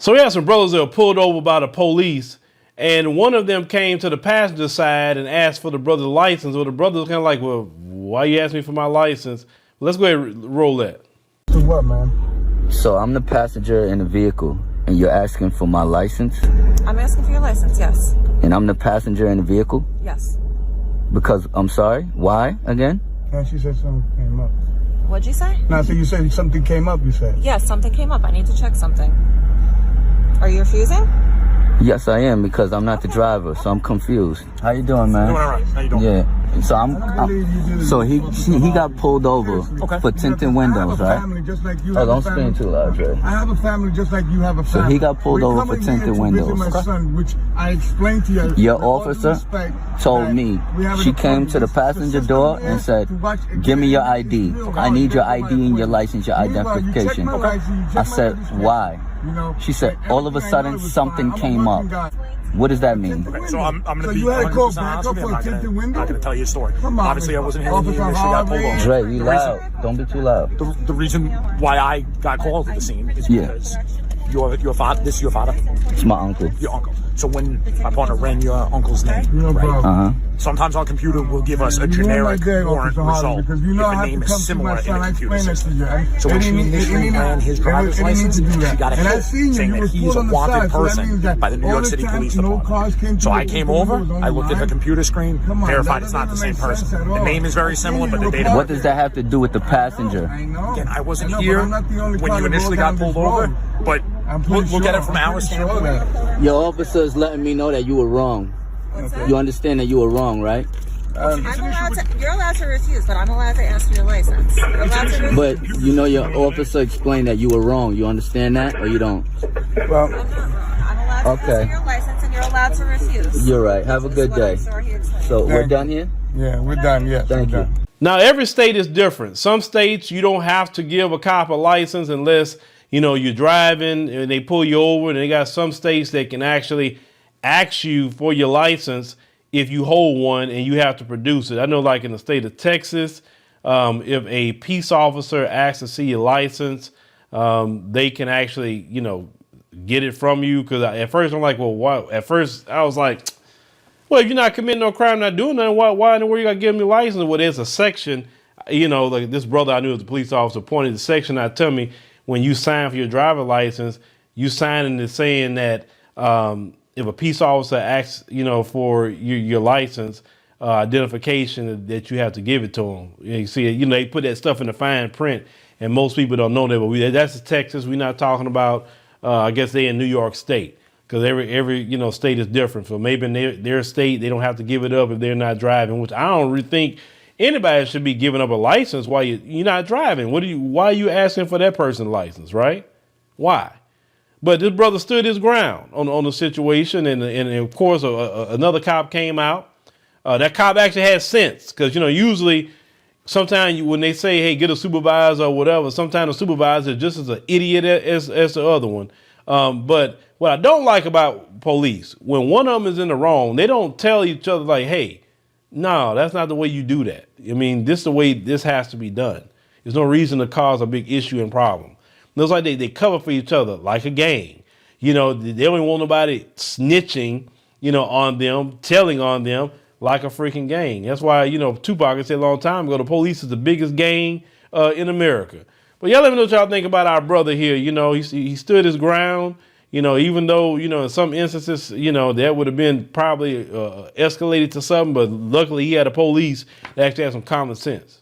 So we had some brothers that were pulled over by the police, and one of them came to the passenger side and asked for the brother's license. Well, the brother was kind of like, well, why you ask me for my license? Let's go ahead and roll that. To what, man? So I'm the passenger in the vehicle, and you're asking for my license? I'm asking for your license, yes. And I'm the passenger in the vehicle? Yes. Because, I'm sorry, why again? And she said something came up. What'd you say? No, so you said something came up, you said? Yes, something came up. I need to check something. Are you refusing? Yes, I am, because I'm not the driver, so I'm confused. How you doing, man? Doing all right. How you doing? Yeah. So he got pulled over for tinted windows, right? Oh, don't spin too loud, Dre. I have a family just like you have a family. So he got pulled over for tinted windows. My son, which I explained to you. Your officer told me, she came to the passenger door and said, give me your ID. I need your ID and your license, your identification. I said, why? She said, all of a sudden something came up. What does that mean? Okay, so I'm going to be 100% honest with you. I'm not going to tell you a story. Obviously, I wasn't here when you initially got pulled over. Dre, you loud. Don't be too loud. The reason why I got called to the scene is because your father. This is your father. It's my uncle. Your uncle. So when my partner ran your uncle's name, Uh-huh. sometimes our computer will give us a generic warrant result if the name is similar in the computer system. So when she initially ran his driver's license, she got a hit saying that he's a wanted person by the New York City Police Department. So I came over, I looked at her computer screen, verified it's not the same person. The name is very similar, but the date of What does that have to do with the passenger? Again, I wasn't here when you initially got pulled over, but look at it from our standpoint. Your officer is letting me know that you were wrong. You understand that you were wrong, right? You're allowed to refuse, but I'm allowed to ask for your license. You're allowed to refuse. But you know your officer explained that you were wrong. You understand that or you don't? Well, I'm allowed to ask for your license, and you're allowed to refuse. You're right. Have a good day. So we're done here? yeah, we're done, yes. Thank you. Now, every state is different. Some states, you don't have to give a cop a license unless, you're driving and they pull you over. And they got some states that can actually ask you for your license if you hold one and you have to produce it. I know like in the state of Texas, if a peace officer asks to see your license, they can actually, get it from you. Because at first I'm like, well, why? At first I was like, well, if you're not committing no crime, not doing nothing, why in the world you got to give me a license? Well, there's a section, like this brother I knew as a police officer pointed the section out to me. When you sign for your driver's license, you signing it saying that if a peace officer asks, for your license identification, that you have to give it to them. You see, they put that stuff in the fine print, and most people don't know that. But that's Texas. We're not talking about. I guess they in New York State, because every state is different. So maybe in their state they don't have to give it up if they're not driving, which I don't really think anybody should be giving up a license while you're not driving. Why are you asking for that person's license, right? Why? But this brother stood his ground on the situation, and of course another cop came out. That cop actually had sense, because usually sometimes when they say, hey, get a supervisor or whatever, sometimes the supervisor is just as an idiot as the other one. But what I don't like about police, when one of them is in the wrong, they don't tell each other like, hey, no, that's not the way you do that. I mean, this is the way this has to be done. There's no reason to cause a big issue and problem. It's like they cover for each other like a gang. They don't want nobody snitching, on them, telling on them like a freaking gang. That's why, Tupac said a long time ago, the police is the biggest gang in America. But y'all let me know what y'all think about our brother here. He stood his ground. Even though, in some instances, that would have been probably escalated to something, but luckily he had a police that actually had some common sense.